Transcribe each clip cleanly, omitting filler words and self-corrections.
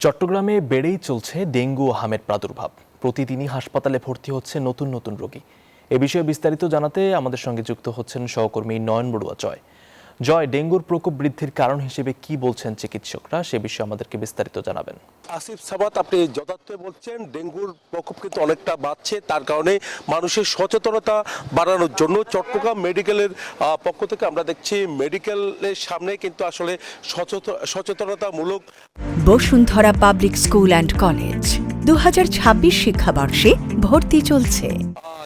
চট্টগ্রামে বেড়েই চলছে ডেঙ্গু ও হামের প্রাদুর্ভাব। প্রতিদিনই হাসপাতালে ভর্তি হচ্ছে নতুন নতুন রোগী। এ বিষয়ে বিস্তারিত জানাতে আমাদের সঙ্গে যুক্ত হচ্ছেন সহকর্মী নয়ন বড়ুয়া জয়। জয়, ডেঙ্গুর প্রকোপ বৃদ্ধির কারণ হিসেবে কি বলছেন চিকিৎসকরা, সে বিষয়ে আমাদেরকে বিস্তারিত জানাবেন। আসিফ সাবাত, আপনি যথার্থ বলছেন, ডেঙ্গুর প্রকোপ কিন্তু অনেকটা বাড়ছে। তার কারণে মানুষের সচেতনতা বাড়ানোর জন্য চট্টগ্রাম মেডিকেলের পক্ষ থেকে আমরা দেখছি মেডিকেলের সামনে কিন্তু আসলে সচেতনতামূলক Bashundhara public school and college 2026 শিক্ষাবর্ষে ভর্তি চলছে।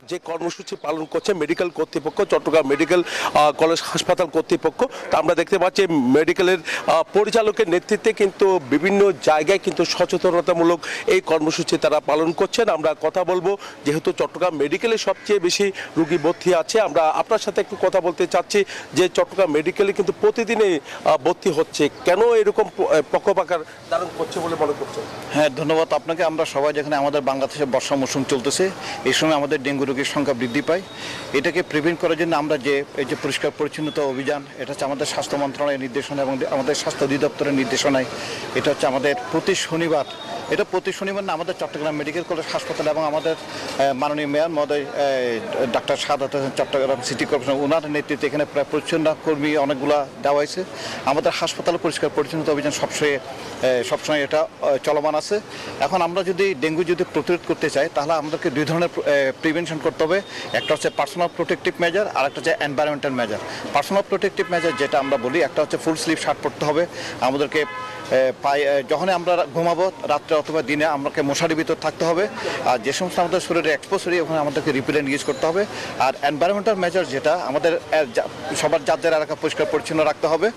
যে কর্মসূচি পালন করছে মেডিকেল কর্তৃপক্ষ, চট্টগ্রাম মেডিকেল কলেজ হাসপাতাল কর্তৃপক্ষ, তা আমরা দেখতে পাচ্ছি মেডিকেলের পরিচালকের নেতৃত্বে কিন্তু বিভিন্ন জায়গায় কিন্তু সচেতনতামূলক এই কর্মসূচি তারা পালন করছেন। আমরা কথা বলবো, যেহেতু চট্টগ্রাম মেডিকেলে সবচেয়ে বেশি রোগী ভর্তি আছে। আমরা আপনার সাথে একটু কথা বলতে চাচ্ছি যে চট্টগ্রাম মেডিকেলে কিন্তু প্রতিদিনই ভর্তি হচ্ছে, কেন এরকম প্রকোপ আকার ধারণ করছে বলে মনে করছেন? হ্যাঁ, ধন্যবাদ আপনাকে। আমরা সবাই যেখানে আমাদের বাংলাদেশে বর্ষা মৌসুম চলতেছে, এই সময় আমাদের ডেঙ্গু রোগীর সংখ্যা বৃদ্ধি পায়। এটাকে প্রিভেন্ট করার জন্য আমরা এই যে পরিষ্কার পরিচ্ছন্নতা অভিযান, এটা হচ্ছে আমাদের স্বাস্থ্য মন্ত্রণালয়ের নির্দেশনা এবং আমাদের স্বাস্থ্য অধিদপ্তরের নির্দেশনায় এটা হচ্ছে আমাদের প্রতি শনিবার না, আমাদের চট্টগ্রাম মেডিকেল কলেজ হাসপাতাল এবং আমাদের মাননীয় মেয়র মহোদয় doctor Sadat Hossain, Chattogram city corporation, ওনার নেতৃত্বে এখানে প্রায় পরিচ্ছন্ন কর্মী অনেকগুলা দেওয়া হয়েছে। আমাদের হাসপাতালে পরিষ্কার পরিচ্ছন্নতা অভিযান সবসময় এটা চলমান আছে। এখন আমরা যদি ডেঙ্গু প্রতিরোধ করতে চাই, তাহলে আমাদেরকে দুই ধরনের প্রিভেনশন করতে হবে। একটা হচ্ছে পার্সোনাল প্রোটেক্টিভ মেজার, আর একটা হচ্ছে environmental measure. Personal protective measure যেটা আমরা বলি, একটা হচ্ছে ফুল স্লিভ শার্ট পরতে হবে আমাদেরকে। যখনই আমরা ঘুমাবো রাত্রে অথবা দিনে আমাকে মশারির ভিতর থাকতে হবে। আর যে সমস্ত আমাদের শরীরে এক্সপোজারি, ওখানে আমাদেরকে রিপেলেন্ট ইউজ করতে হবে। আর এনভায়রনমেন্টাল মেজার যেটা আমাদের সবার যাদের এলাকা পরিষ্কার পরিচ্ছন্ন রাখতে হবে,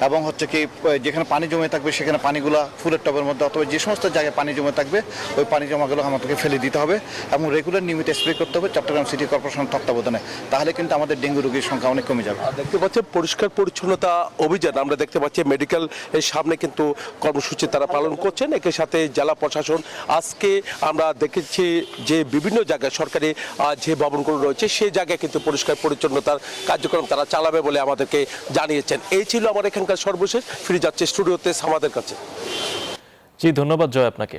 এবং হচ্ছে কি যেখানে পানি জমে থাকবে সেখানে পানিগুলো ফুলের টবের মধ্যে অথবা যে সমস্ত জায়গায় পানি জমে থাকবে ওই পানি জমাগুলো আমাদেরকে ফেলে দিতে হবে এবং রেগুলার নিয়মিত স্প্রে করতে হবে চট্টগ্রাম সিটি কর্পোরেশন তত্ত্বাবধানে। তাহলে কিন্তু আমাদের ডেঙ্গু রোগীর সংখ্যা অনেক কমে যাবে। দেখতে পাচ্ছি পরিষ্কার পরিচ্ছন্নতা অভিযান, আমরা দেখতে পাচ্ছি মেডিকেল এর সামনে কিন্তু কর্মসূচি তারা পালন করছেন। একই সাথে জেলা প্রশাসন, আজকে আমরা দেখেছি যে বিভিন্ন জায়গায় সরকারি যে ভবনগুলো রয়েছে সেই জায়গায় কিন্তু পরিষ্কার পরিচ্ছন্নতার কার্যক্রম তারা চালাবে বলে আমাদেরকে জানিয়েছেন। এই ছিল আমার এখানকার সর্বশেষ। ফিরে যাচ্ছে স্টুডিওতে আমাদের কাছে। জি, ধন্যবাদ জয় আপনাকে।